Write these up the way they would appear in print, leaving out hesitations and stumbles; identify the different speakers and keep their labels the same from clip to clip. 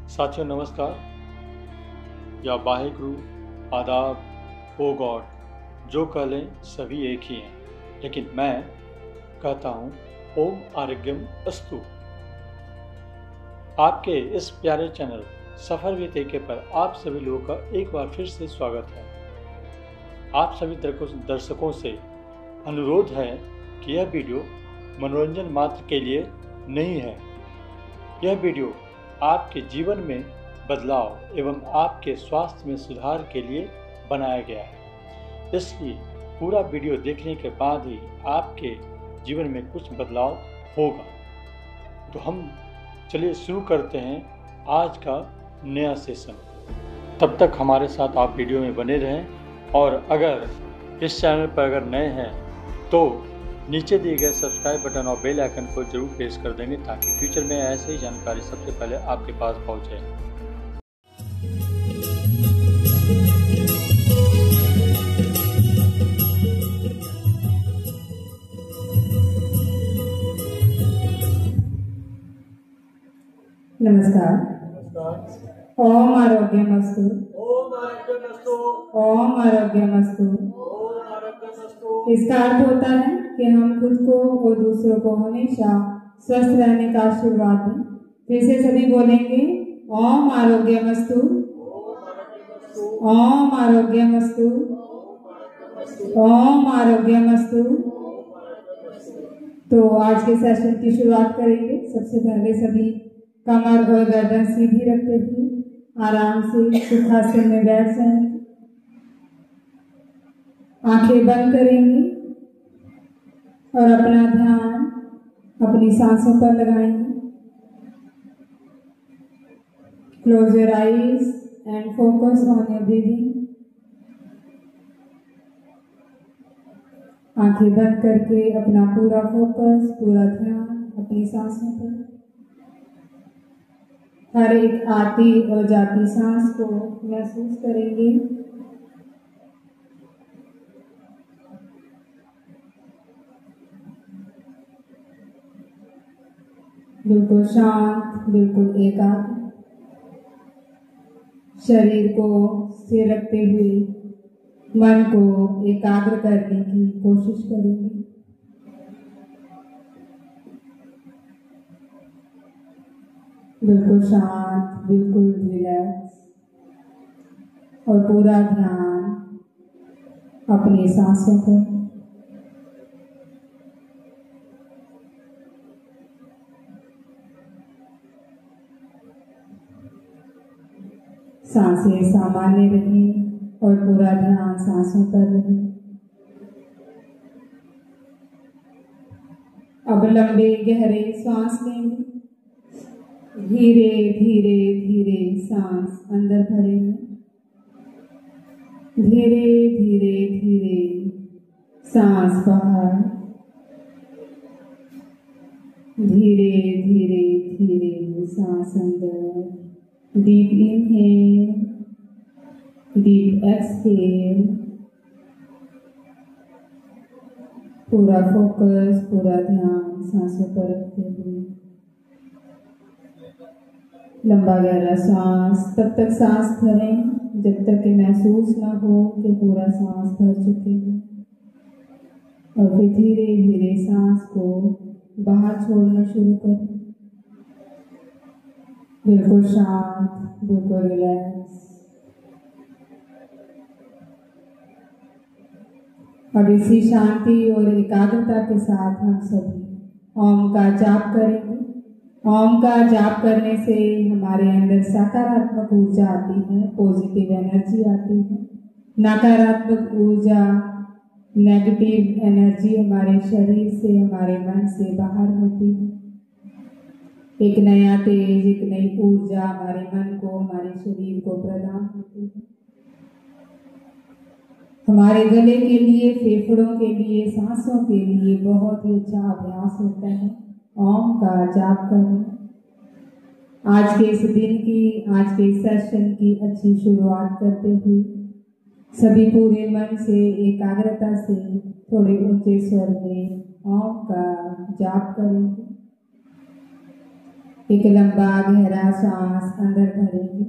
Speaker 1: साथियों नमस्कार या वाहेगुरु, आदाब, ओ गॉड, जो कह लें सभी एक ही हैं, लेकिन मैं कहता हूँ ओम आरोग्यम अस्तु। आपके इस प्यारे चैनल सफ़र विद एके पर आप सभी लोगों का एक बार फिर से स्वागत है। आप सभी दर्शकों से अनुरोध है कि यह वीडियो मनोरंजन मात्र के लिए नहीं है। यह वीडियो आपके जीवन में बदलाव एवं आपके स्वास्थ्य में सुधार के लिए बनाया गया है, इसलिए पूरा वीडियो देखने के बाद ही आपके जीवन में कुछ बदलाव होगा। तो हम चलिए शुरू करते हैं आज का नया सेशन। तब तक हमारे साथ आप वीडियो में बने रहें और अगर इस चैनल पर अगर नए हैं तो नीचे दिए गए सब्सक्राइब बटन और बेल आइकन को जरूर प्रेस कर देंगे ताकि फ्यूचर में ऐसे ही जानकारी सबसे पहले आपके पास पहुंचे।
Speaker 2: नमस्कार। ओम आरोग्यमस्तु। ओम आरोग्यमस्तु। इसका अर्थ होता है कि हम खुद को और दूसरों को हमेशा स्वस्थ रहने का आशीर्वाद दें। फिर से सभी बोलेंगे ओम आरोग्यमस्तु। ओम आरोग्यमस्तु। ओम आरोग्यमस्तु। तो आज के सेशन की शुरुआत करेंगे। सबसे पहले सभी कमर और गर्दन सीधी रखते हुए आराम से सुखासन में बैठ जाएंगे। आंखें बंद करेंगे और अपना ध्यान अपनी सांसों पर लगाएंगे। Close your eyes and focus on your breathing. आंखें बंद करके अपना पूरा फोकस, पूरा ध्यान अपनी सांसों पर। हर एक आती और जाती सांस को महसूस करेंगे। बिल्कुल शांत, बिल्कुल एकाग्र, शरीर को स्थिर रखते हुए मन को एकाग्र करने की कोशिश करेंगे। बिल्कुल शांत, बिल्कुल रिलैक्स और पूरा ध्यान अपनी सांसों पर। सांसें सामान्य रहें और पूरा ध्यान सांसों पर रहे। अब लंबे गहरे सांस लेंगे। धीरे धीरे धीरे सांस अंदर भरेंगे। धीरे धीरे धीरे सांस बाहर। धीरे धीरे धीरे सांस अंदर। Deep inhale, deep exhale. पूरा फोकस, पूरा ध्यान सांसों पर रखते हुए लंबा गहरा सांस। तब तक सांस भरें जब तक कि महसूस ना हो कि पूरा सांस भर चुके हैं, और फिर धीरे धीरे सांस को बाहर छोड़ना शुरू करें। बिल्कुल शांत, बिल्कुल रिलैक्स। अब इसी शांति और एकाग्रता के साथ हम सभी ओम का जाप करेंगे। ओम का जाप करने से हमारे अंदर सकारात्मक ऊर्जा आती है, पॉजिटिव एनर्जी आती है। नकारात्मक ऊर्जा, नेगेटिव एनर्जी हमारे शरीर से, हमारे मन से बाहर होती है। एक नया तेज, एक नई ऊर्जा हमारे मन को, हमारे शरीर को प्रदान होती है। हमारे गले के लिए, फेफड़ों के लिए, सांसों के लिए बहुत ही अच्छा अभ्यास होता है ओम का जाप करना। आज के इस दिन की, आज के इस सेशन की अच्छी शुरुआत करते हुए सभी पूरे मन से, एकाग्रता से थोड़े ऊंचे स्वर में ओम का जाप करेंगे। एक लंबा गहरा सांस अंदर भरेंगे।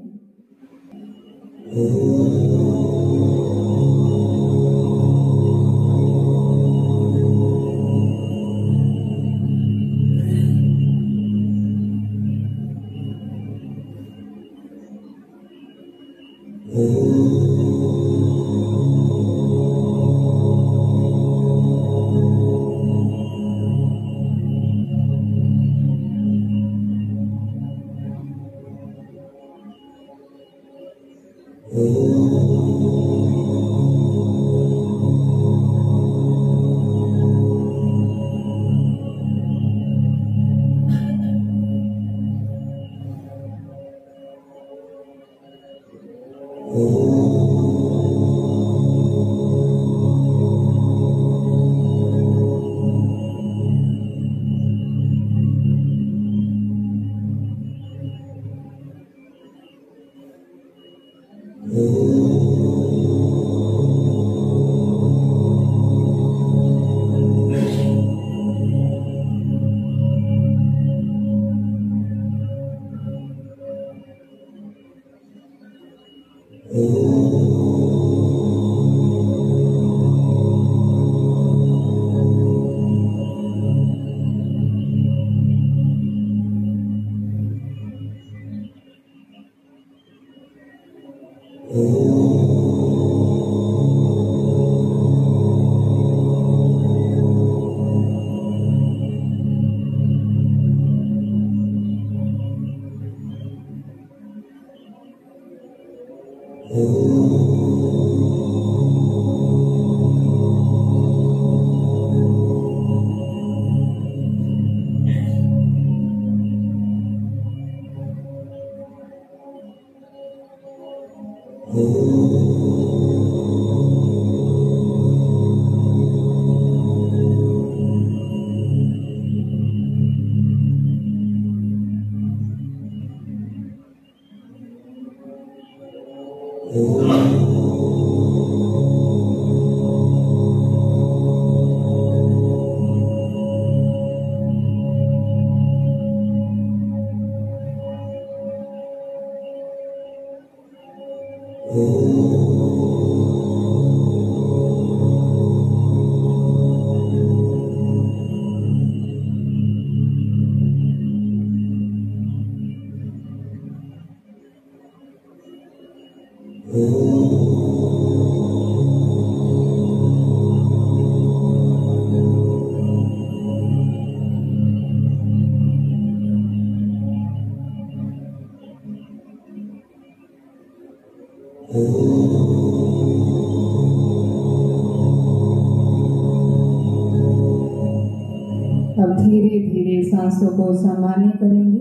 Speaker 2: अब धीरे धीरे सांसों को सामान्य करेंगे।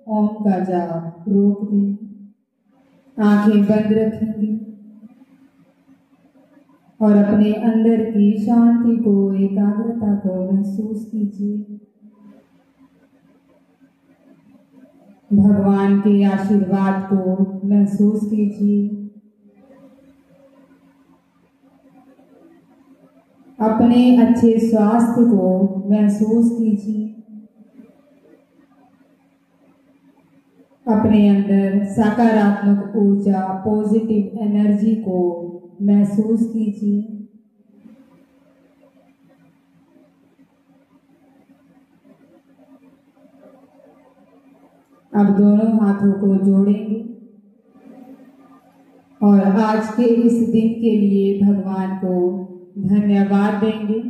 Speaker 2: ओम का जाप रोक देंगे, आंखें बंद रखेंगे और अपने अंदर की शांति को, एकाग्रता को महसूस कीजिए। भगवान के आशीर्वाद को महसूस कीजिए। अपने अच्छे स्वास्थ्य को महसूस कीजिए। अपने अंदर सकारात्मक ऊर्जा, पॉजिटिव एनर्जी को महसूस कीजिए। अब दोनों हाथों को जोड़ेंगे और आज के इस दिन के लिए भगवान को धन्यवाद देंगे।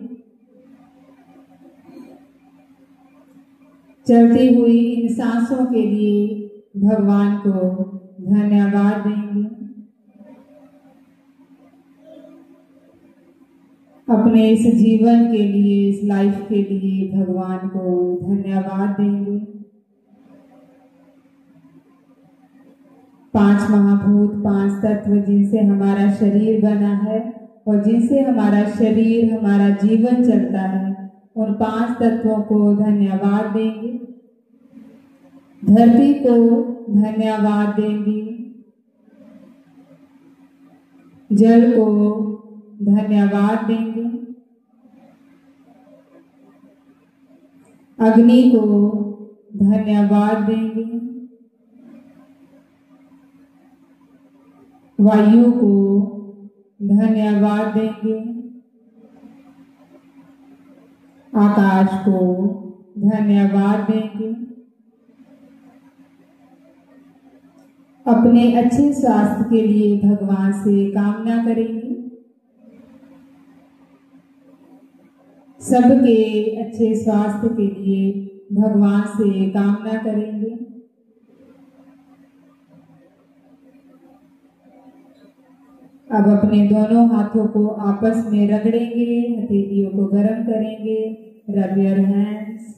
Speaker 2: चलती हुई इन सांसों के लिए भगवान को धन्यवाद देंगे। अपने इस जीवन के लिए, इस लाइफ के लिए भगवान को धन्यवाद देंगे। 5 महाभूत, 5 तत्व जिनसे हमारा शरीर बना है और जिनसे हमारा शरीर, हमारा जीवन चलता है, उन 5 तत्वों को धन्यवाद देंगे। धरती को धन्यवाद देंगे, जल को धन्यवाद देंगे, अग्नि को धन्यवाद देंगे। वायु को धन्यवाद देंगे। आकाश को धन्यवाद देंगे। अपने अच्छे स्वास्थ्य के लिए भगवान से कामना करेंगे। सबके अच्छे स्वास्थ्य के लिए भगवान से कामना करेंगे। अब अपने दोनों हाथों को आपस में रगड़ेंगे, हथेलियों को गर्म करेंगे। Rub your hands.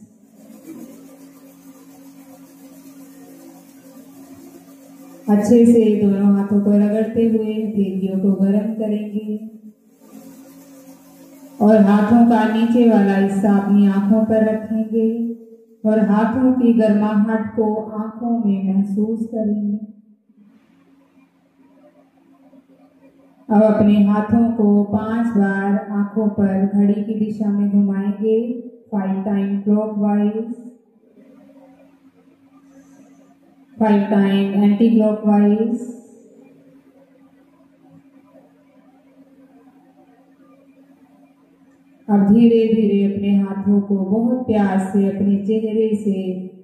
Speaker 2: अच्छे से दोनों हाथों को रगड़ते हुए हथेलियों को गर्म करेंगे और हाथों का नीचे वाला हिस्सा अपनी आंखों पर रखेंगे और हाथों की गर्माहट को आंखों में महसूस करेंगे। अब अपने हाथों को 5 बार आंखों पर घड़ी की दिशा में घुमाएंगे, 5 time clockwise, 5 time anti clockwise. अब धीरे धीरे अपने हाथों को बहुत प्यार से अपने चेहरे से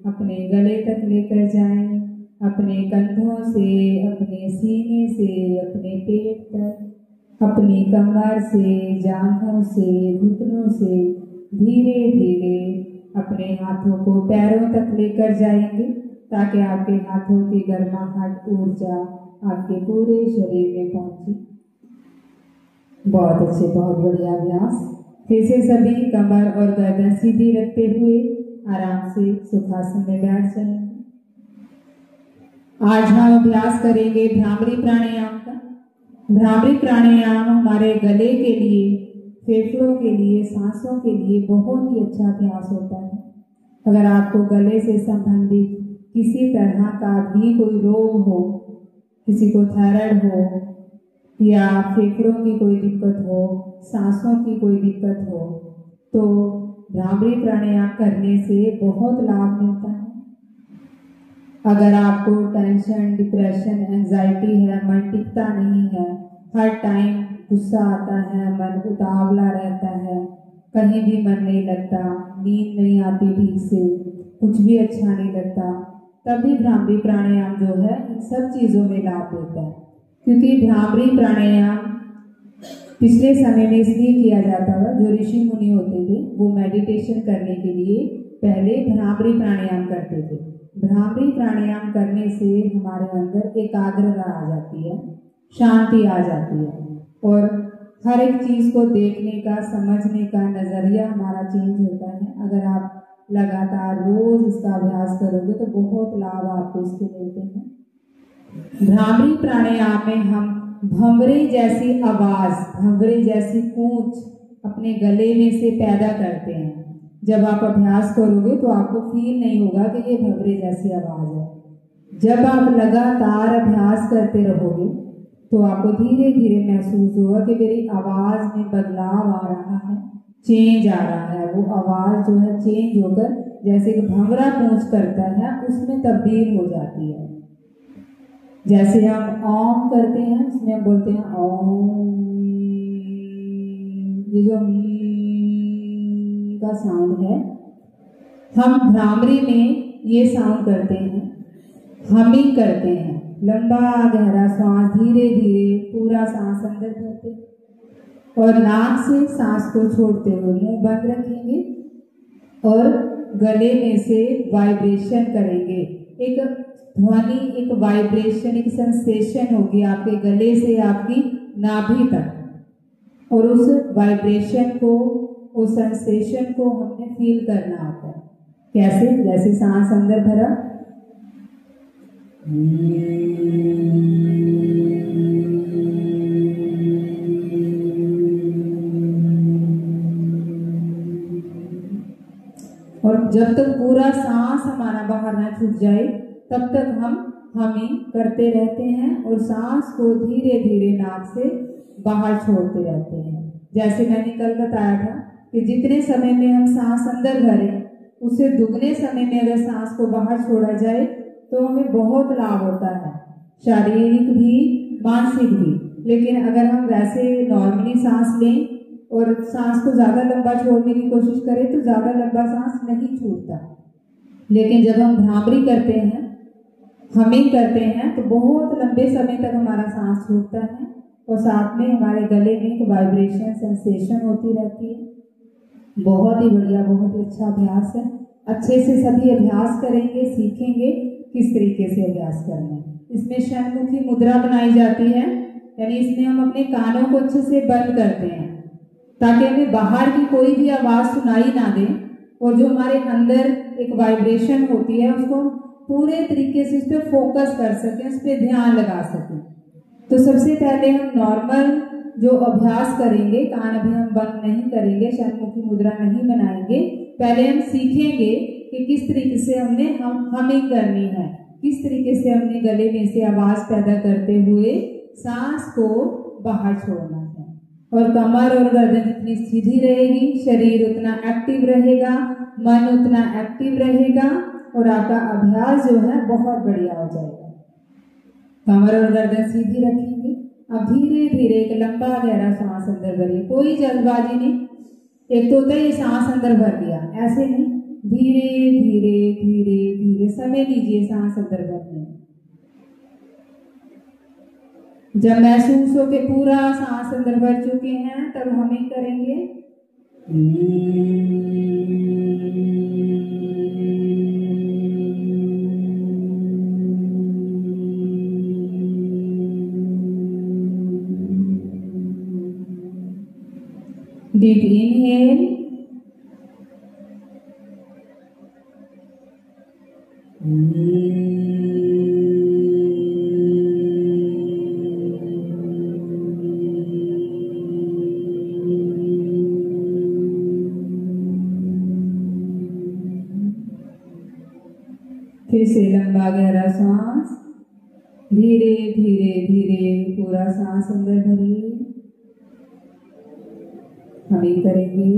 Speaker 2: अपने गले तक लेकर जाएं, अपने कंधों से, अपने सीने से, अपने पेट तक, अपनी कमर से, जांघों से, घुटनों से धीरे धीरे अपने हाथों को पैरों तक लेकर जाएंगे ताकि आपके हाथों की गर्माहट ऊर्जा आपके पूरे शरीर में पहुंचे। बहुत अच्छे, बहुत बढ़िया अभ्यास। फिर से सभी कमर और गर्दन सीधी रखते हुए आराम से सुखासन में बैठ जाएंगे। आज हम अभ्यास करेंगे भ्रामरी प्राणायाम का। भ्रामरी प्राणायाम हमारे गले के लिए, फेफड़ों के लिए, सांसों के लिए बहुत ही अच्छा अभ्यास होता है। अगर आपको गले से संबंधित किसी तरह का भी कोई रोग हो, किसी को थायराइड हो या फेफड़ों की कोई दिक्कत हो, सांसों की कोई दिक्कत हो, तो भ्रामरी प्राणायाम करने से बहुत लाभ मिलता है। अगर आपको टेंशन, डिप्रेशन, एंजाइटी है, मन टिकता नहीं है, हर टाइम गुस्सा आता है, मन उतावला रहता है, कहीं भी मन नहीं लगता, नींद नहीं आती ठीक से, कुछ भी अच्छा नहीं लगता, तभी भ्रामरी प्राणायाम जो है इन सब चीज़ों में लाभ देता है। क्योंकि भ्रामरी प्राणायाम पिछले समय में इसलिए किया जाता था, जो ऋषि मुनि होते थे वो मेडिटेशन करने के लिए पहले भ्रामरी प्राणायाम करते थे। भ्रामरी प्राणायाम करने से हमारे अंदर एकाग्रता आ जाती है, शांति आ जाती है और हर एक चीज़ को देखने का, समझने का नज़रिया हमारा चेंज होता है। अगर आप लगातार रोज इसका अभ्यास करोगे तो बहुत लाभ आपको इसके मिलते हैं। भ्रामरी प्राणायाम में हम भंवरे जैसी आवाज, भंवरे जैसी गूंज अपने गले में से पैदा करते हैं। जब आप अभ्यास करोगे तो आपको फील नहीं होगा कि ये भंवरे जैसी आवाज है। जब आप लगातार अभ्यास करते रहोगे तो आपको धीरे धीरे महसूस होगा कि मेरी आवाज में बदलाव आ रहा है, चेंज आ रहा है। वो आवाज जो है चेंज होकर जैसे कि भंवरा गूंज करता है उसमें तब्दील हो जाती है। जैसे हम ओम करते हैं उसमें हम बोलते हैं ओम, ये जो का साउंड है, हम भ्रामरी में ये साउंड करते हैं, हमिंग करते हैं, लंबा गहरा सांस धीरे धीरे पूरा सांस अंदर भरते और नाक से सांस को छोड़ते हुए मुंह बंद रखेंगे और गले में से वाइब्रेशन करेंगे। एक ध्वनि, एक वाइब्रेशन, एक सेंसेशन होगी आपके गले से आपकी नाभि तक और उस वाइब्रेशन को, उस सेंसेशन को हमने फील करना होता है। कैसे? जैसे सांस अंदर भरा और जब तक पूरा सांस हमारा बाहर ना छूट जाए तब तक हम हमिंग करते रहते हैं और सांस को धीरे धीरे नाक से बाहर छोड़ते रहते हैं। जैसे मैंने कल बताया था कि जितने समय में हम सांस अंदर भरें उससे दुगने समय में अगर सांस को बाहर छोड़ा जाए तो हमें बहुत लाभ होता है, शारीरिक भी मानसिक भी। लेकिन अगर हम वैसे नॉर्मली सांस लें और सांस को ज़्यादा लंबा छोड़ने की कोशिश करें तो ज़्यादा लंबा सांस नहीं छूटता। लेकिन जब हम भ्रामरी करते हैं, हमिंग करते हैं, तो बहुत लंबे समय तक हमारा सांस छूटता है और साथ में हमारे गले में एक वाइब्रेशन सेंसेशन होती रहती है। बहुत ही बढ़िया, बहुत ही अच्छा अभ्यास है। अच्छे से सभी अभ्यास करेंगे, सीखेंगे किस तरीके से अभ्यास करना है। इसमें षण्मुखी मुद्रा बनाई जाती है, यानी इसमें हम अपने कानों को अच्छे से बंद करते हैं ताकि हमें बाहर की कोई भी आवाज़ सुनाई ना दे और जो हमारे अंदर एक वाइब्रेशन होती है उसको पूरे तरीके से उस पर फोकस कर सकें, उस पर ध्यान लगा सकें। तो सबसे पहले हम नॉर्मल जो अभ्यास करेंगे, कान अभी हम बंद नहीं करेंगे, षण्मुखी मुद्रा नहीं बनाएंगे। पहले हम सीखेंगे कि किस तरीके से हमने हमिंग करनी है, किस तरीके से हमने गले में से आवाज़ पैदा करते हुए सांस को बाहर छोड़ना है। और कमर और गर्दन जितनी सीधी रहेगी, शरीर उतना एक्टिव रहेगा, मन उतना एक्टिव रहेगा और आपका अभ्यास जो है बहुत बढ़िया हो जाएगा। कमर और गर्दन सीधी रखेंगे। अब धीरे धीरे एक लंबा गहरा सांस अंदर भरिए, कोई जल्दबाजी नहीं। एक तो होता है ये सांस अंदर भर दिया, ऐसे नहीं, धीरे धीरे धीरे धीरे समय लीजिए सांस अंदर भरने। जब महसूस हो के पूरा सांस अंदर भर चुके हैं तब हमिंग करेंगे। डीप इनहेल, फिर से लंबा गहरा सांस, धीरे धीरे धीरे पूरा सांस अंदर भरिए। हमिंग करेंगे।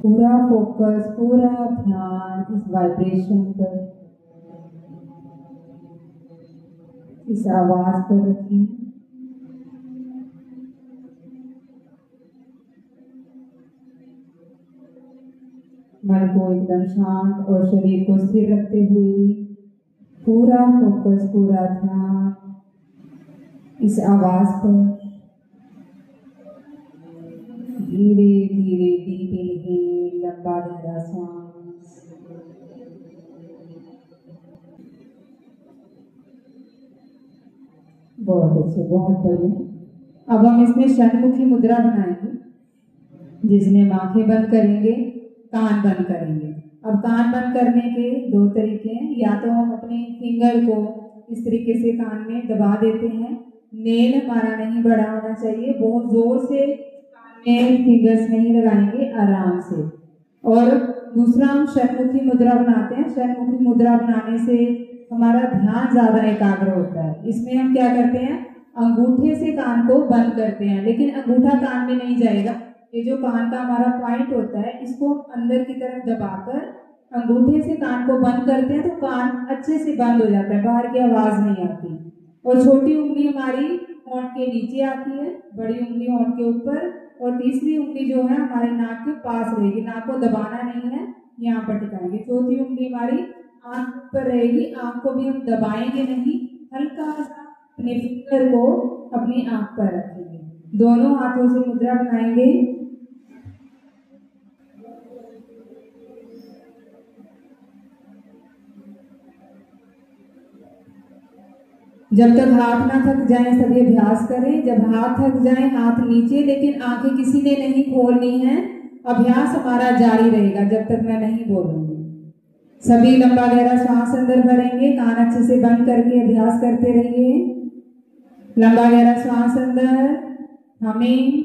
Speaker 2: पूरा फोकस, पूरा ध्यान इस वाइब्रेशन पर, इस आवाज पर रखें। मन को एकदम शांत और शरीर को स्थिर रखते हुए पूरा फोकस, पूरा ध्यान इस आवाज पर। धीरे धीरे डीप इनहेल, लंबा गहरा सांस, बहुत अच्छे, बहुत बढ़िया। अब हम इसमें षण्मुखी मुद्रा बनाएंगे जिसमें हम आंखें बंद करेंगे, कान बंद करेंगे। अब कान बंद करने के दो तरीके हैं, या तो हम अपने फिंगर को इस तरीके से कान में दबा देते हैं, नेल हमारा नहीं बड़ा होना चाहिए, बहुत जोर से कान में फिंगर्स नहीं लगाएंगे, आराम से। और दूसरा हम षण्मुखी मुद्रा बनाते हैं। षण्मुखी मुद्रा बनाने से हमारा ध्यान ज्यादा एकाग्र होता है। इसमें हम क्या करते हैं, अंगूठे से कान को बंद करते हैं, लेकिन अंगूठा कान में नहीं जाएगा। ये जो कान का हमारा पॉइंट होता है इसको अंदर की तरफ दबाकर अंगूठे से कान को बंद करते हैं तो कान अच्छे से बंद हो जाता है, बाहर की आवाज नहीं आती। और छोटी उंगली हमारी होंठ के नीचे आती है, बड़ी उंगली होंठ के ऊपर, और तीसरी उंगली जो है हमारे नाक के पास रहेगी, नाक को दबाना नहीं है, यहाँ पर टिकाएंगे। चौथी उंगली हमारी आंख पर रहेगी, आंख को भी हम दबाएंगे नहीं, हल्का सा अपने फिंगर को अपनी आंख पर रखेंगे। दोनों हाथों से मुद्रा बनाएंगे। जब तक हाथ ना थक जाए सभी अभ्यास करें। जब हाथ थक जाए हाथ नीचे, लेकिन आंखें किसी ने नहीं खोलनी है। अभ्यास हमारा जारी रहेगा जब तक मैं नहीं बोलूंगी। सभी लंबा गहरा सांस अंदर भरेंगे, कान अच्छे से बंद करके अभ्यास करते रहिए। लंबा गहरा सांस अंदर, हमें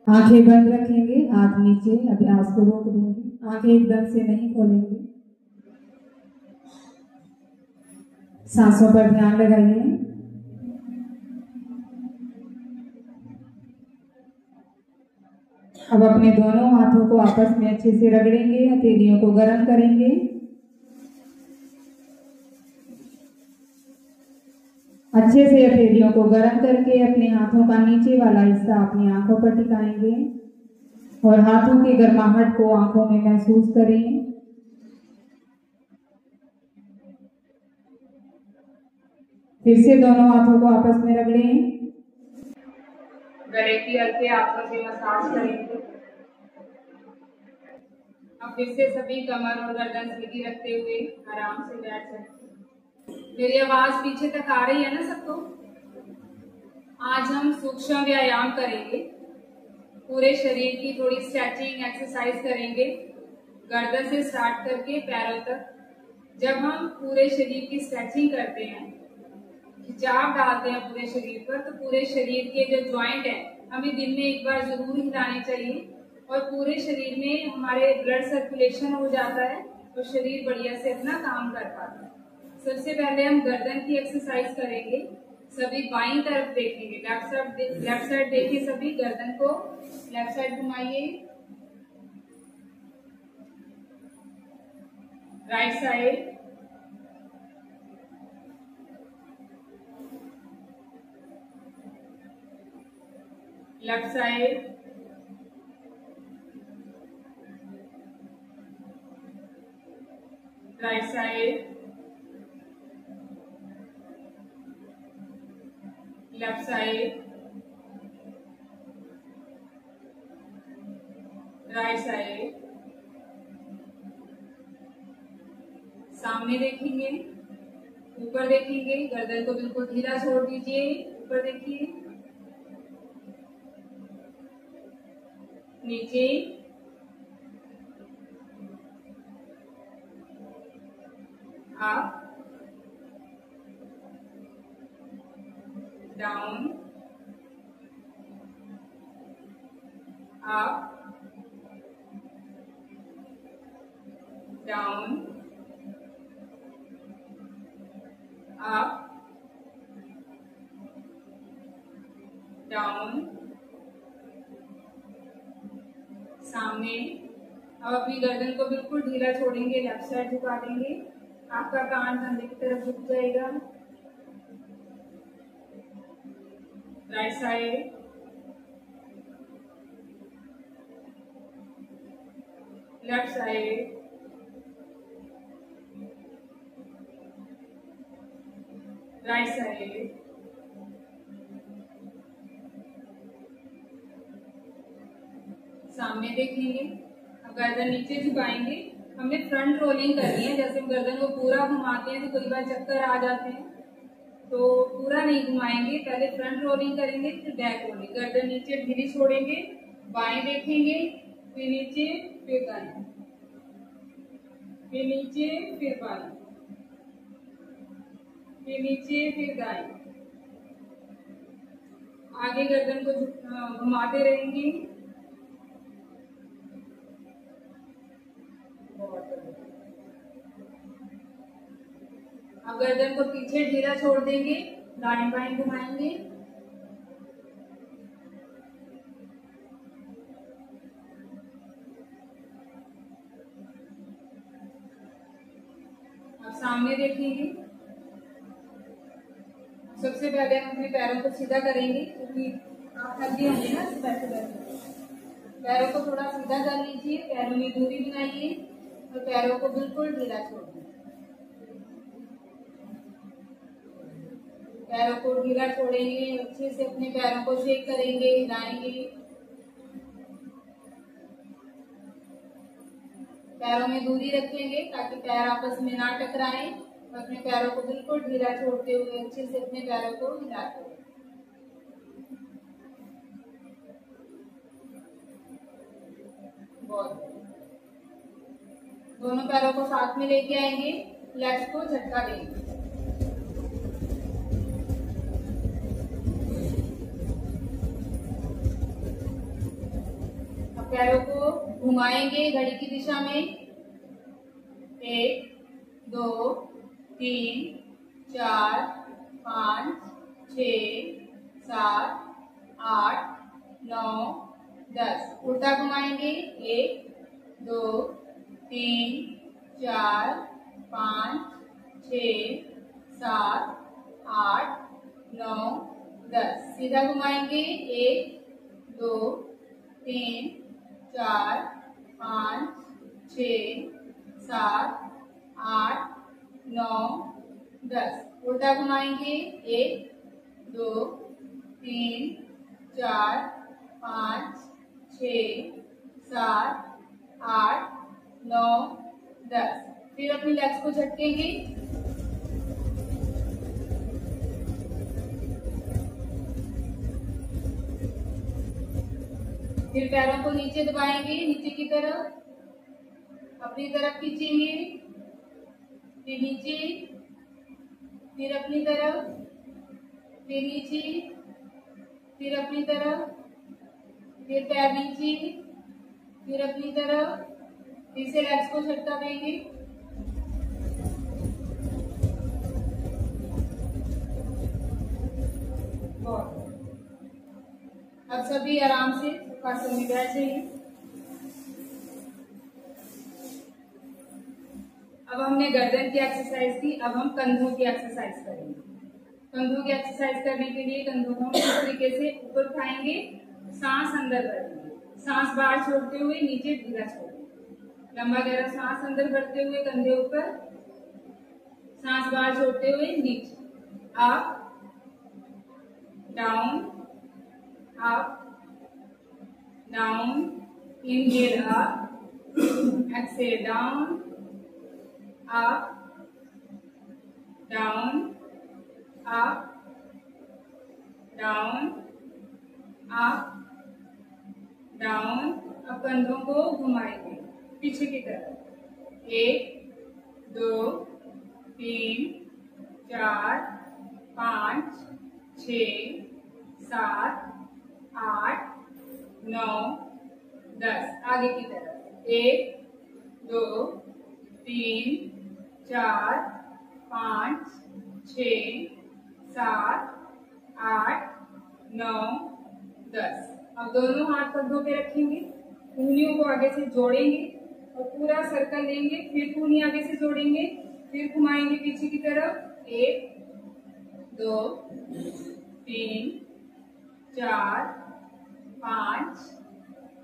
Speaker 2: आंखें बंद रखेंगे, हाथ नीचे, अभ्यास को रोक देंगे, आंखें एकदम से नहीं खोलेंगे। सांसों पर ध्यान लगाइए। अब अपने दोनों हाथों को आपस में अच्छे से रगड़ेंगे, हथेलियों को गर्म करेंगे। अच्छे से हथेलियों को गर्म करके अपने हाथों का नीचे वाला हिस्सा अपनी आंखों पर टिकाएंगे और हाथों की गर्माहट को आंखों में महसूस करें। फिर से दोनों हाथों को आपस में रगड़ें। गले की हल्के हाथों से मसाज करेंगे। अब फिर से सभी कमर और गर्दन सीधी रखते हुए आराम से बैठ सकते हैं। मेरी आवाज पीछे तक आ रही है ना सबको? आज हम सूक्ष्म व्यायाम करेंगे। पूरे शरीर की थोड़ी स्ट्रेचिंग एक्सरसाइज करेंगे, गर्दन से स्टार्ट करके पैरों तक। जब हम पूरे शरीर की स्ट्रेचिंग करते हैं, खिंचाव डालते हैं पूरे शरीर पर, तो पूरे शरीर के जो जॉइंट है हमें दिन में एक बार जरूर हिलाने चाहिए और पूरे शरीर में हमारे ब्लड सर्कुलेशन हो जाता है और शरीर बढ़िया से अपना काम कर पाता है। सबसे पहले हम गर्दन की एक्सरसाइज करेंगे। सभी बाईं तरफ देखेंगे, लेफ्ट साइड देखिए, सभी गर्दन को लेफ्ट साइड घुमाइए, right side, left side, right side, left side, right side. सामने देखेंगे, ऊपर देखेंगे, गर्दन को बिल्कुल ढीला छोड़ दीजिए, ऊपर देखिए, नीचे, up, down, up, down, up, down, सामने। अब अपनी गर्दन को बिल्कुल ढीला छोड़ेंगे, लेफ्ट साइड झुका देंगे, आपका कान कंधे की तरफ झुक जाएगा, right side, left side, right side, सामने देखेंगे। अब गर्दन नीचे झुकाएंगे। हमें फ्रंट रोलिंग करनी है। जैसे हम गर्दन को पूरा घुमाते हैं तो कई बार चक्कर आ जाते हैं, तो पूरा नहीं घुमाएंगे, पहले फ्रंट रोलिंग करेंगे फिर बैक रोलिंग। गर्दन नीचे ढीली छोड़ेंगे, बाएं देखेंगे, फिर नीचे, फिर दाएं, फिर नीचे, फिर बाएं, फिर नीचे, फिर दाएं। आगे गर्दन को घुमाते रहेंगे। अब गर्दन को पीछे ढीला छोड़ देंगे, दाएं बाएं घुमाएंगे, अब सामने देखेंगे। सबसे पहले हम अपने पैरों को सीधा करेंगे, क्योंकि आप थक गए होंगे ना बैठे। पैरों को थोड़ा सीधा कर लीजिए, पैरों में दूरी बनाइए और पैरों को बिल्कुल ढीला छोड़ दीजिए। पैरों को ढीला छोड़ेंगे, अच्छे से अपने पैरों को शेक करेंगे, हिलाएंगे। पैरों में दूरी रखेंगे ताकि पैर आपस में ना टकराएं और अपने पैरों को बिल्कुल ढीला छोड़ते हुए अच्छे से अपने पैरों को हिलाते हुए। दोनों पैरों को साथ में लेके आएंगे, लेग्स को झटका देंगे। पैरों को घुमाएंगे घड़ी की दिशा में। 1 2 3 4 5 6 7 8 9 10। उल्टा घुमाएंगे। 1 2 3 4 5 6 7 8 9 10। सीधा घुमाएंगे। 1 2 3 4 5 6 7 8 9 10। उल्टा घुमाएंगे। 1 2 3 4 5 6 7 8 9 10। फिर अपनी लेग्स को झटकेंगे। फिर पैरों को नीचे दबाएंगे, नीचे की तरफ, अपनी तरफ खींचेंगे, फिर नीचे, फिर अपनी तरफ, फिर नीचे, फिर अपनी तरफ, फिर पैर नीचे, फिर अपनी तरफ, फिर से लेग्स को झटका देंगे। अब सभी आराम से सुखासन में बैठ जाइए। अब हमने गर्दन की एक्सरसाइज की, अब हम कंधों की एक्सरसाइज करेंगे। कंधों की एक्सरसाइज करने के लिए कंधों को इस तरीके से ऊपर उठाएंगे, सांस अंदर भरेंगे, सांस बाहर छोड़ते हुए नीचे ढीला छोड़ेंगे। लंबा गहरा सांस अंदर भरते हुए कंधे ऊपर, सांस बाहर छोड़ते हुए नीचे। Up down up, down, inhale up, exhale down, up, down, up, down, up, down। अब कंधों को घुमाएंगे पीछे की तरफ। 1 2 3 4 5 6 7 8 9 10। आगे की तरफ। 1 2 3 4 5 6 7 8 9 10। अब दोनों हाथ कंधों पे रखेंगे, उंगलियों को आगे से जोड़ेंगे और पूरा सर्कल लेंगे। फिर उंगली आगे से जोड़ेंगे, फिर घुमाएंगे पीछे की तरफ। 1 2 3 4 5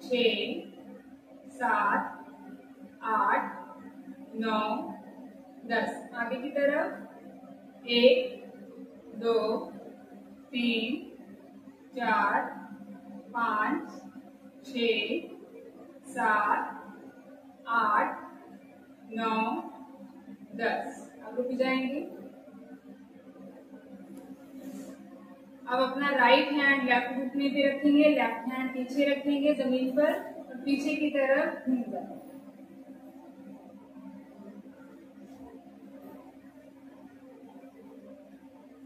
Speaker 2: 6 7 8 9 10। आगे की तरफ। 1 2 3 4 5 6 7 8 9 10। अब रुक जाएंगे। अब अपना राइट हैंड लेफ्ट घुटने पे रखेंगे, लेफ्ट हैंड पीछे रखेंगे जमीन पर और पीछे की तरफ घूम जाएंगे।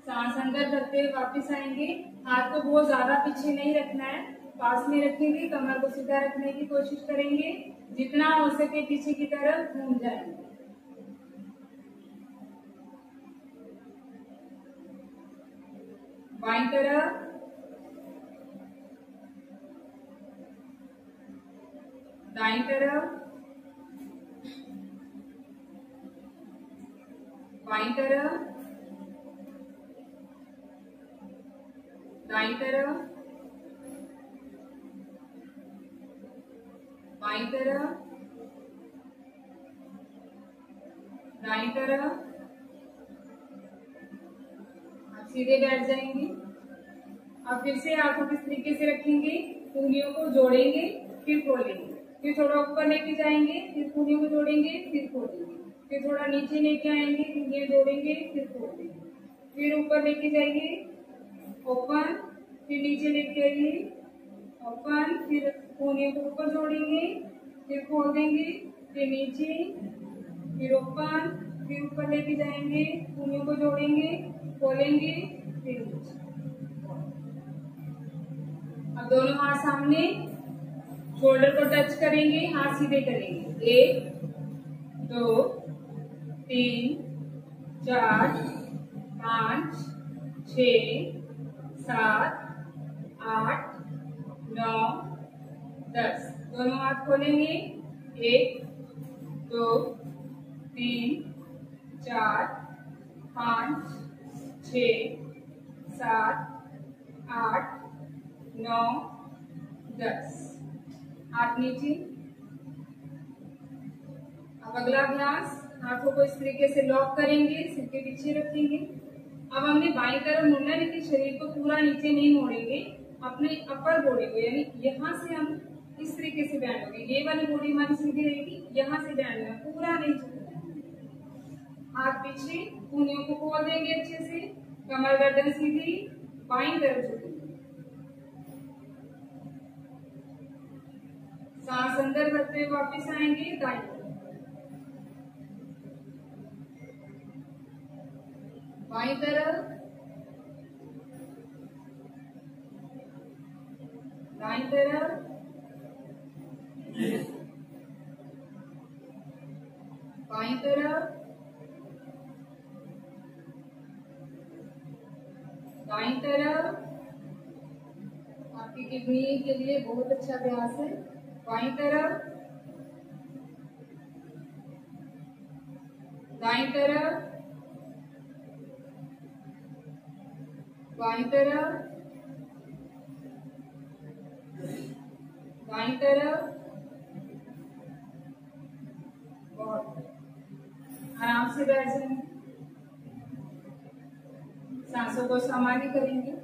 Speaker 2: सांस अंदर भरते हुए वापस आएंगे। हाथ को बहुत ज्यादा पीछे नहीं रखना है, पास में रखेंगे। कमर को सीधा रखने की कोशिश करेंगे, जितना हो सके पीछे की तरफ घूम जाएंगे। बाईं तरफ, दाईं तरफ, बाईं तरफ, दाईं तरफ, बाईं तरफ, दाईं तरफ। आप सीधे बैठ जाएंगे। अब फिर से आंखों को इस तरीके से रखेंगे, उंगलियों को जोड़ेंगे, फिर खोलेंगे, फिर थोड़ा ऊपर लेके जाएंगे, फिर उंगलियों को जोड़ेंगे, फिर खोलेंगे, फिर थोड़ा नीचे लेके आएंगे, उंगलियां जोड़ेंगे, फिर खोलेंगे, फिर ऊपर लेके जाएंगे, ओपन, फिर नीचे लेके आइए, ओपन, फिर उंगलियों को ऊपर जोड़ेंगे, फिर खोल देंगे, फिर नीचे, फिर ओपन, फिर ऊपर लेके जाएंगे, उंगलियों को जोड़ेंगे, खोलेंगे, फिर नीचे। अब दोनों हाथ सामने, शोल्डर को टच करेंगे, हाथ सीधे करेंगे। 1 2 3 4 5 6 7 8 9 10। दोनों हाथ खोलेंगे। 1 2 3 4 5 6 7 8 9 10। हाथ नीचे। अब अगला अभ्यास, हाथों को इस तरीके से लॉक करेंगे, सिर के पीछे रखेंगे। अब हमने बाईं तरफ मुड़ना है, लेकिन शरीर को पूरा नीचे नहीं मोड़ेंगे, अपने अपर बॉडी को, यानी यहाँ से हम इस तरीके से बैंड होंगे। ये वाली बॉडी हमारी सीधी रहेगी, यहाँ से बैंड है, पूरा नहीं झुकना। हाथ पीछे, कूहनियों को खोल देंगे अच्छे से, कमर गर्दन सीधी, बाईं तरफ झुकेंगे। सांस अंदर भरते हुए वापिस आएंगे दाईं तरफ। बाईं तरफ, दाईं तरफ, बाईं तरफ, दाईं तरफ। आपकी किडनी के लिए बहुत अच्छा अभ्यास है। बाईं तरफ, दाईं तरफ, बाईं तरफ, दाईं तरफ। बहुत आराम से बैठ जाएंगे, सांसों को सामान्य करेंगे।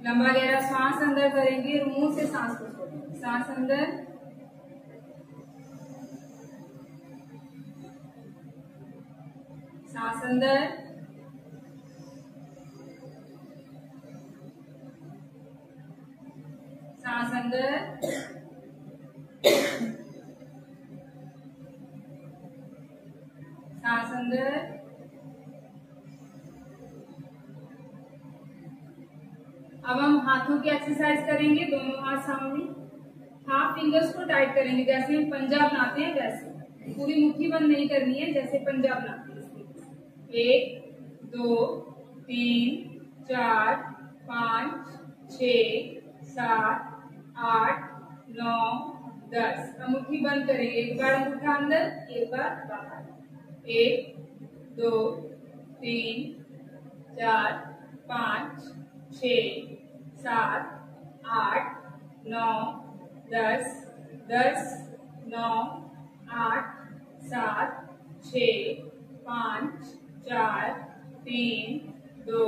Speaker 2: लंबा गहरा सांस अंदर करेंगे और मुंह से सांस को छोड़ेंगे। सांस अंदर, सांस अंदर, सांस अंदर, सांस अंदर। अब हम हाथों की एक्सरसाइज करेंगे, दोनों हाथ सामने, हाफ फिंगर्स को टाइट करेंगे, जैसे हम पंजाब नाते हैं वैसे। पूरी मुट्ठी बंद नहीं करनी है, जैसे पंजाब नाते हैं। 1 2 3 4 5 6 7 8 9 10। अब मुट्ठी बंद करेंगे, एक बार अंगूठा अंदर, एक बार बाहर। 1 2 3 4 5 6 7 8 9 10 10 9 8 7 6 5 4 3 2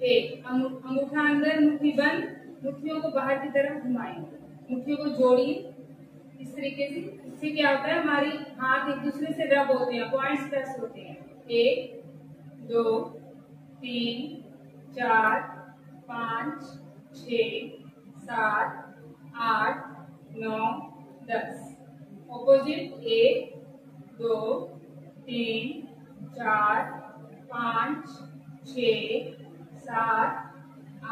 Speaker 2: 1। अंगूठा अंदर, मुट्ठी बंद, मुट्ठियों को बाहर की तरफ घुमाएंगे, मुट्ठियों को जोड़िए इस तरीके से। इससे क्या होता है, हमारी हाथ एक दूसरे से रब होते हैं, पॉइंट्स प्रेस होते हैं। 1 2 3 4 5 6 7 8 9 10। ऑपोजिट 1 2 3 4 5 6 7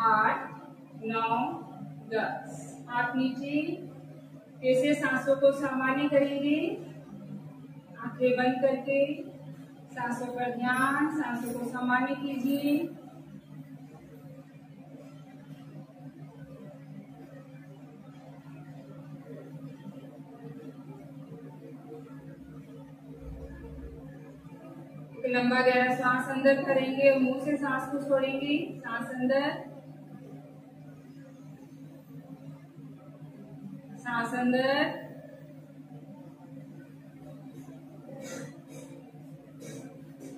Speaker 2: 8 9 10। हाथ नीचे, कैसे सांसों को सामान्य करेंगे, आंखें बंद करके, सांसों पर ध्यान, सांसों को सामान्य कीजिए। लंबा गहरा सांस अंदर करेंगे और मुंह से सांस को छोड़ेंगे। सांस अंदर, सांस अंदर,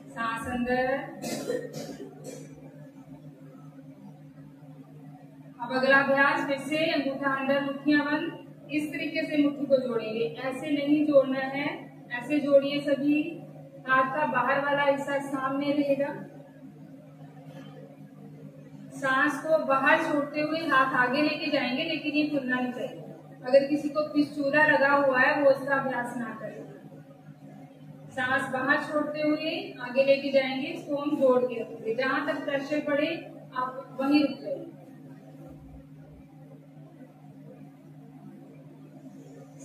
Speaker 2: सांस अंदर। अब अगला अभ्यास, फिर से अंगूठा अंदर, मुट्ठियां बंद, इस तरीके से मुट्ठी को जोड़ेंगे। ऐसे नहीं जोड़ना है, ऐसे जोड़िए सभी। हाथ का बाहर वाला हिस्सा सामने रहेगा। सांस को बाहर छोड़ते हुए हाथ आगे लेके जाएंगे, लेकिन ये खुलना नहीं चाहिए। अगर किसी को फिस्टूला लगा हुआ है, वो इसका अभ्यास ना करे। सांस बाहर छोड़ते हुए आगे लेके जाएंगे, इसको हम जोड़ के रखेंगे। जहां तक प्रेशर पड़े आप वहीं रुक जाइए।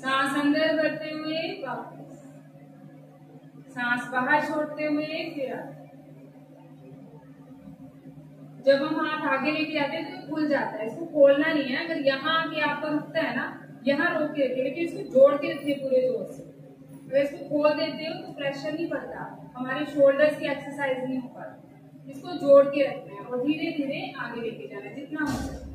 Speaker 2: सांस अंदर भरते हुए वापस, सांस बाहर छोड़ते हुए फिर आगे। जब हम हाथ आगे लेके जाते हैं तो खुल जाता है, इसको खोलना नहीं है। अगर यहाँ आके आपको रुकता है ना, यहाँ रोक के रखिए, लेकिन इसको जोड़ के रखिए पूरे जोर से। अगर इसको खोल देते हो तो प्रेशर नहीं पड़ता, हमारे शोल्डर्स की एक्सरसाइज नहीं हो पाती। इसको जोड़ के रखना है और धीरे धीरे आगे लेके जाना है जितना हो सके।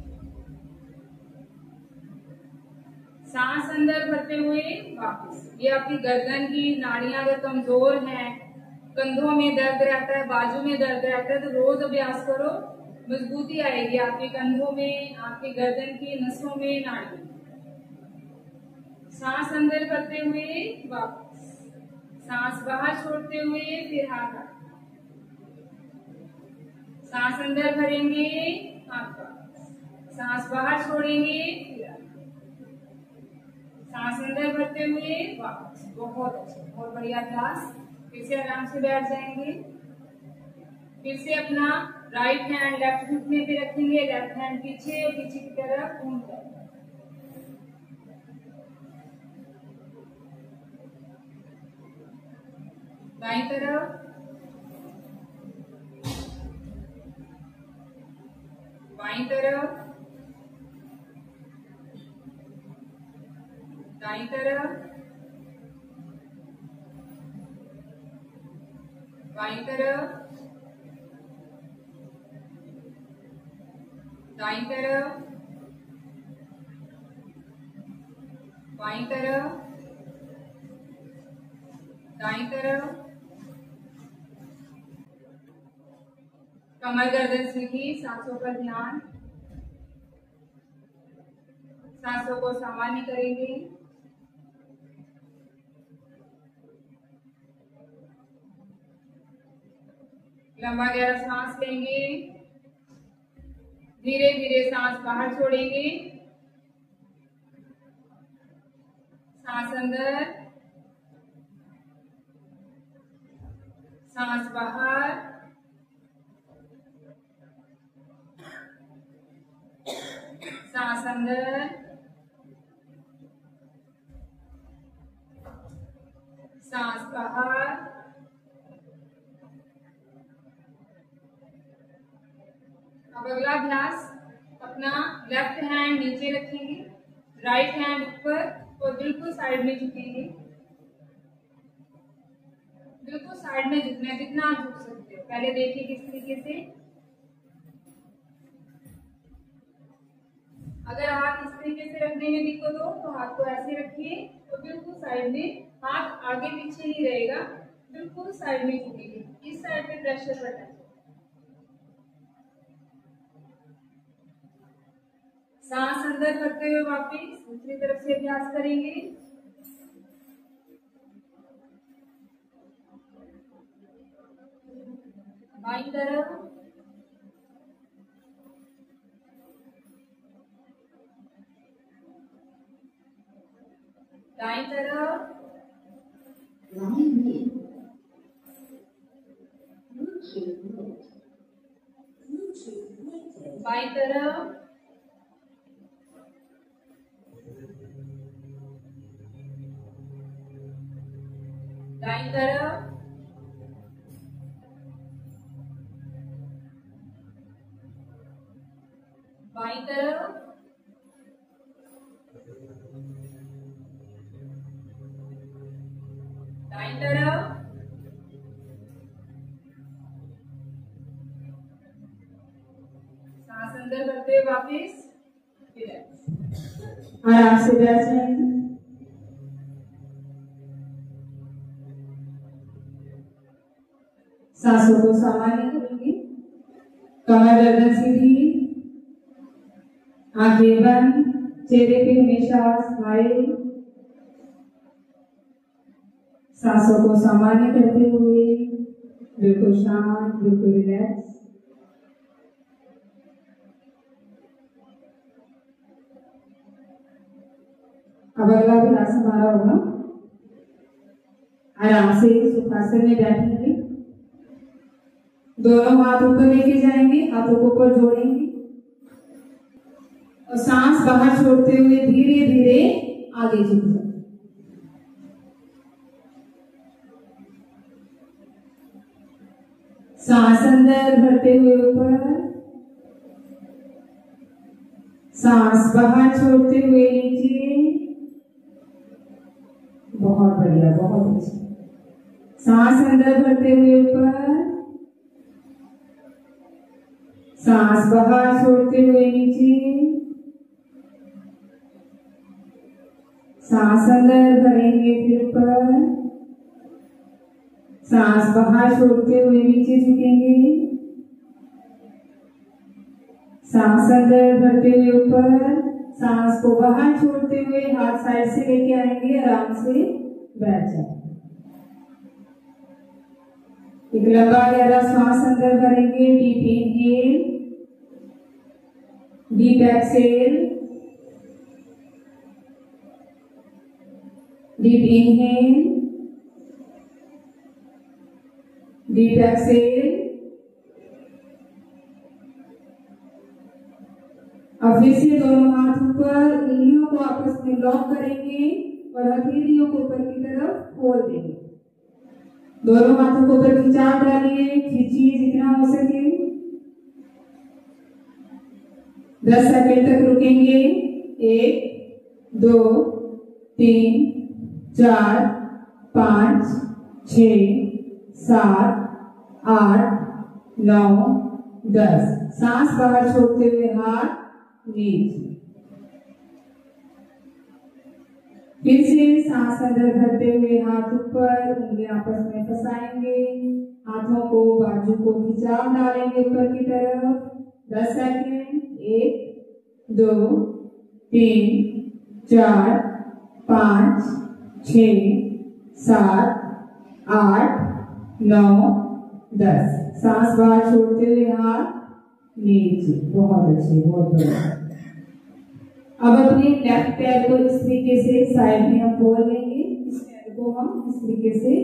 Speaker 2: सांस अंदर भरते हुए वापस। ये आपकी गर्दन की नाड़ियां अगर कमजोर हैं, कंधों में दर्द रहता है, बाजू में दर्द रहता है, तो रोज अभ्यास करो, मजबूती आएगी आपके कंधों में, आपके गर्दन की नसों में, नाड़ियों। सांस अंदर भरते हुए वापस, सांस बाहर छोड़ते हुए फिर हाथ आगे। सांस अंदर भरेंगे, हाथ वापस, सांस बाहर छोड़ेंगे फिर आगे। सांस अंदर भरते हुए वापस। बहुत अच्छा, बहुत बढ़िया अभ्यास। फिर से आराम से बैठ जाएंगे। फिर से अपना राइट हैंड लेफ्ट घुटने पे रखेंगे, लेफ्ट हैंड पीछे और पीछे की तरफ घूम जाएंगे। दाईं तरफ, बाईं तरफ, दाईं तरफ, बाईं तरफ, दाईं तरफ, बाईं तरफ, दाईं तरफ। कमर गर्दन सीधी, सांसों पर ध्यान। सांसों को सामान्य करेंगे। लंबा गहरा सांस लेंगे, धीरे धीरे सांस बाहर छोड़ेंगे। सांस अंदर, सांस बाहर, सांस अंदर, सांस बाहर। अब अगला अभ्यास, अपना लेफ्ट हैंड नीचे रखेंगे, राइट हैंड ऊपर और बिल्कुल साइड में झुकेंगे। बिल्कुल साइड में झुकना है, जितना आप झुक सकते हो। पहले देखिए किस तरीके से। अगर हाथ इस तरीके से रखने में दिक्कत हो तो हाथ को ऐसे रखिए और बिल्कुल साइड में, हाथ आगे पीछे नहीं रहेगा, बिल्कुल साइड में झुकेंगे। इस साइड पे प्रेशर पड़ना है। सांस अंदर भरते हुए वापिस दूसरी तरफ से अभ्यास करेंगे। बाईं तरफ, दाईं तरफ, बाईं तरफ, दाईं तरफ, बाईं तरफ, दाईं तरफ, सांस अंदर करते हुए वापिस आराम से बैठ जाएंगे। सांसों को सामान्य करेंगे। कमर गर्दन सीधी, आंखें बंद, चेहरे पे हमेशा स्माइल। सांसों को सामान्य करते हुए बिल्कुल शांत, बिल्कुल रिलैक्स। अब अगला अभ्यास हमारा होगा, आराम से सुखासन में बैठेंगे। दोनों हाथ ऊपर लेके जाएंगे, हाथों को ऊपर जोड़ेंगे और सांस बाहर छोड़ते हुए धीरे धीरे आगे झुक जाएंगे। सांस अंदर भरते हुए ऊपर, सांस बाहर छोड़ते हुए नीचे। बहुत बढ़िया, बहुत अच्छा। सांस अंदर भरते हुए ऊपर, सांस बाहर छोड़ते हुए नीचे। सांस अंदर भरेंगे फिर ऊपर, सांस बाहर छोड़ते हुए नीचे झुकेंगे। सांस अंदर भरते हुए ऊपर, सांस को बाहर छोड़ते हुए हाथ साइड से लेके आएंगे, आराम से बैठ जाए। एक लंबा गहरा सांस अंदर भरेंगे, deep inhale, deep exhale, deep inhale, deep exhale. अब फिर से दोनों हाथ ऊपर, उंगलियों को आपस में लॉक करेंगे और हथेलियों को ऊपर की तरफ खोल देंगे। दोनों हाथों को ऊपर खिंचाव डालिए, खींचिए जितना हो सके। 10 सेकंड तक रुकेंगे। 1 2 3 4 5 6 7 8 9 10। सांस बाहर छोड़ते हुए हाथ नीचे। फिर से सांस अंदर भरते हुए हाथ ऊपर, उंगलियां आपस में फंसाएंगे, हाथों को बाजू को खिंचाव डालेंगे ऊपर की तरफ। 10 सेकंड। 1 2 3 4 5 6 7 8 9 10। सांस बाहर छोड़ते हुए हाथ नीचे। बहुत अच्छे, बहुत बढ़िया। अब अपने लेफ्ट पैर को इस तरीके से साइड में हम खोल लेंगे, इस पैर को हम इस तरीके से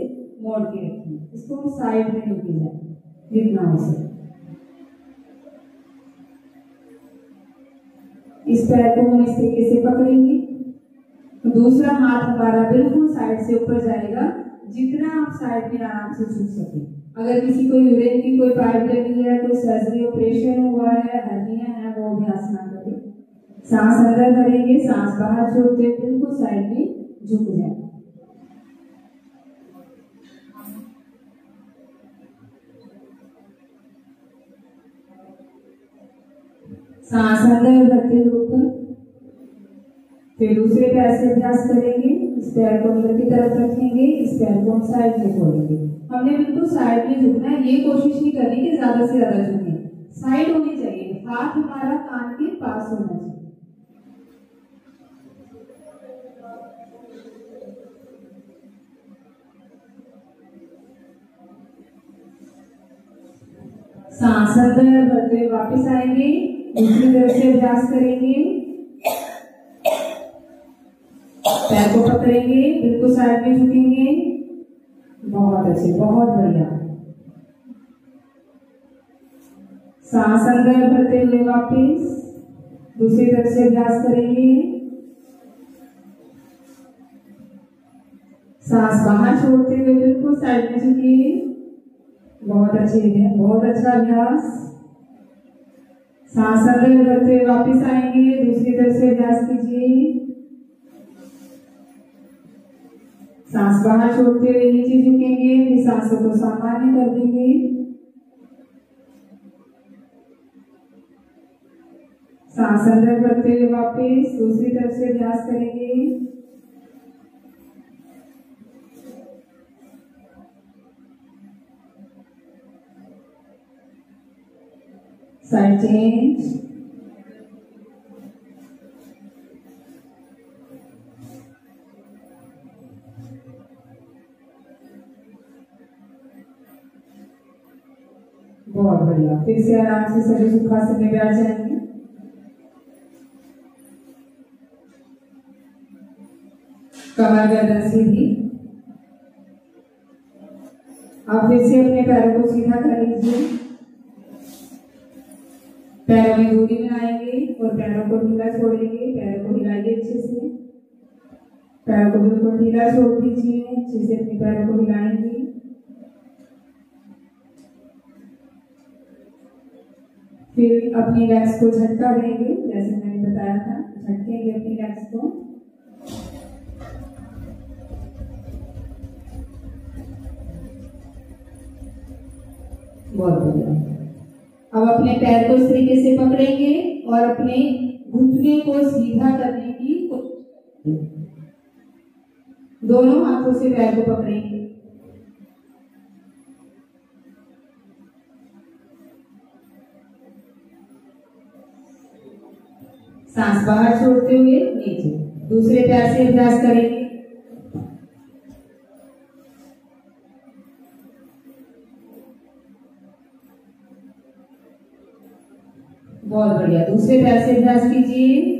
Speaker 2: मोड़ के रखेंगे, इसको हम साइड में लेके जाएंगे जितना हो सके। इस पैर को हम इस तरीके से पकड़ेंगे, दूसरा हाथ हमारा बिल्कुल साइड से ऊपर जाएगा, जितना आप साइड में आराम से छू सके। अगर किसी को यूरिन की कोई पाइप लगी है, कोई सर्जरी ऑपरेशन हुआ है, हर्निया है, वो अभ्यास ना करें। सांस अंदर भरेंगे, सांस बाहर छोड़ते बिल्कुल साइड में झुक जाए। सांस अंदर भरते हुए ऊपर, फिर दूसरे पैर से अभ्यास करेंगे। इस पैर को अंदर की तरफ रखेंगे, इस पैर को हम साइड में खोलेंगे। हमने बिल्कुल साइड में झुकना है, ये कोशिश नहीं करनी कि ज्यादा से ज्यादा झुके, साइड होनी चाहिए, हाथ हमारा कान के पास होना चाहिए। सांस अंदर भरते हुए वापस आएंगे, दूसरी तरफ से अभ्यास करेंगे। पैर को पकड़ेंगे, बिल्कुल साइड में झुकेंगे। बहुत अच्छे, बहुत बढ़िया। सांस अंदर भरते हुए वापस दूसरी तरफ से अभ्यास करेंगे। सांस बाहर छोड़ते हुए बिल्कुल साइड में झुकिए। बहुत अच्छे हैं, बहुत अच्छा अभ्यास। सांस अंदर भरते हुए वापस आएंगे, दूसरी तरफ से अभ्यास कीजिए। सांस बाहर छोड़ते हुए नीचे झुकेंगे, सांसों को सामान्य कर देंगे। सांस अंदर भरते हुए वापस दूसरी तरफ से अभ्यास करेंगे। Side change. बहुत बढ़िया। फिर से आराम से सभी सुखासन में बैठ जाएंगे। कमर गर्दन सीधी। अब फिर से अपने पैरों को सीधा कर लीजिए, पैरों में दूरी बनाएंगे और पैरों को ढीला छोड़ेंगे। पैरों को हिलाइए अच्छे से, पैरों को बिल्कुल ढीला छोड़ दीजिए। अच्छे से अपने पैरों को हिलाएंगे। फिर अपनी लेग्स को झटका देंगे, जैसे मैंने बताया था, झटकेंगे अपनी लेग्स को। बहुत बढ़िया। अब अपने पैर को इस तरीके से पकड़ेंगे और अपने घुटने को सीधा करने की कोशिश, दोनों हाथों से पैर को पकड़ेंगे। सांस बाहर छोड़ते हुए नीचे, दूसरे पैर से अभ्यास करेंगे। बहुत बढ़िया, दूसरे पैर से अभ्यास कीजिए।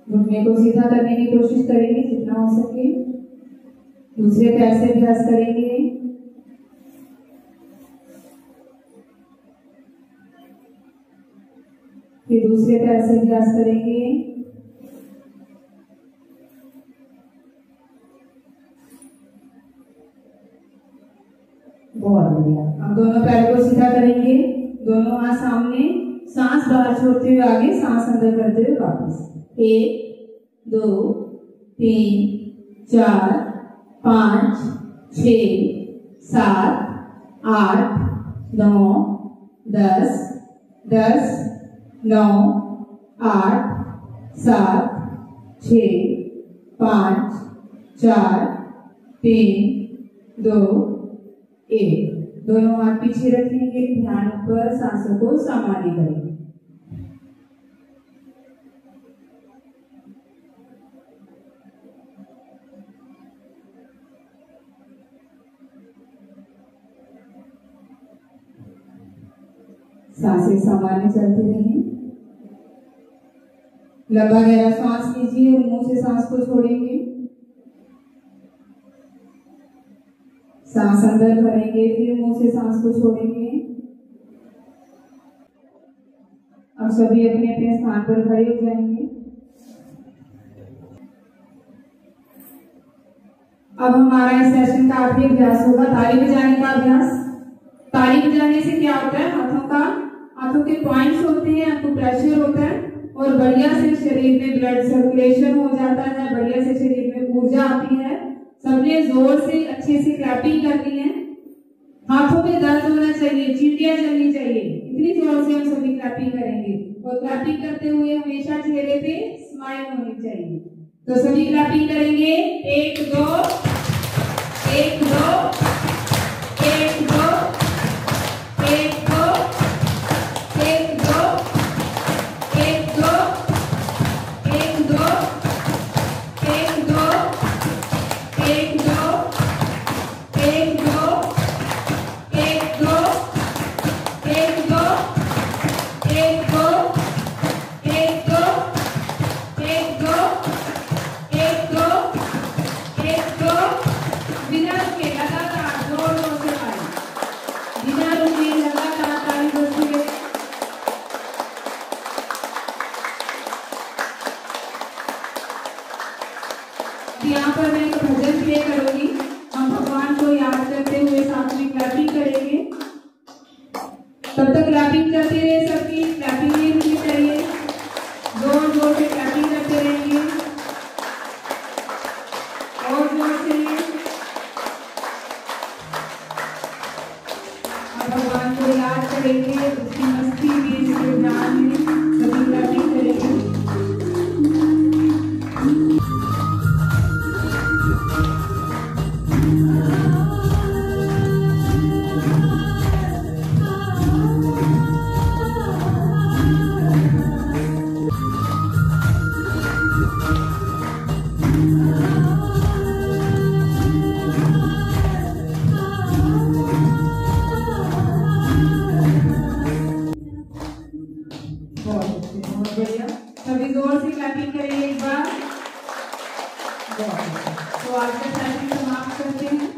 Speaker 2: घुटने को सीधा करने की कोशिश करेंगे जितना हो सके। दूसरे पैर से अभ्यास करेंगे। फिर दूसरे पैर से अभ्यास करेंगे। बहुत बढ़िया। अब दोनों पैर को सीधा करेंगे, दोनों हाथ सामने, सांस बाहर छोड़ते हुए आगे, सांस अंदर करते हुए वापस। 1 2 3 4 5 6 7 8 9 10 10 9 8 7 6 5 4 3 2 1। दोनों हाथ पीछे रखेंगे, ध्यान पर, सांसों को सामान्य करेंगे। सांसें सामान्य चलती रहें। लंबा गहरा सांस लीजिए और मुंह से सांस को छोड़ेंगे। सांस अंदर भरेंगे, फिर मुंह से सांस को छोड़ेंगे। अब सभी अपने अपने स्थान पर खड़े हो जाएंगे। अब हमारा इस सेशन का आखिरी अभ्यास होगा ताली बजाने का अभ्यास। ताली बजाने से क्या होता है, हाथों के पॉइंट्स होते हैं, आपको प्रेशर होता है और बढ़िया से शरीर में ब्लड सर्कुलेशन हो जाता है, बढ़िया से शरीर में ऊर्जा आती है। सबने जोर से अच्छे से क्लैपिंग करनी है। हाथों में दर्द होना चाहिए, चींटियां चलनी चाहिए, इतनी जोर से हम सभी क्लैपिंग करेंगे। और क्लैपिंग करते हुए हमेशा चेहरे पे स्माइल होनी चाहिए। तो सभी क्लैपिंग करेंगे। 1 2 1 2 1 2 1 2 1 2 1 2 1 2 1 2 1 2 1 2 1 2 1 2 1 2 1 2 1 2 1 2 1 2 बिना रुके लगातार जोर से ताली, बिना रुके लगातार ताली बजती है। यहाँ पर मैं एक भजन प्ले करूंगी, हम भगवान को याद करते हुए साथ में क्लैपिंग करेंगे। तब तक क्लैपिंग करते रहे, सबकी क्लैपिंग नहीं रुकनी चाहिए, जोर जोर से क्लैपिंग करते रहेंगे और जोर से। हम भगवान को याद करेंगे, उसकी मस्ती में, उसके ध्यान में सभी क्लैपिंग करेंगे। बहुत बढ़िया, सभी जोर से क्लैपिंग करेंगे एक बार। तो आज का सेशन समाप्त करते हैं।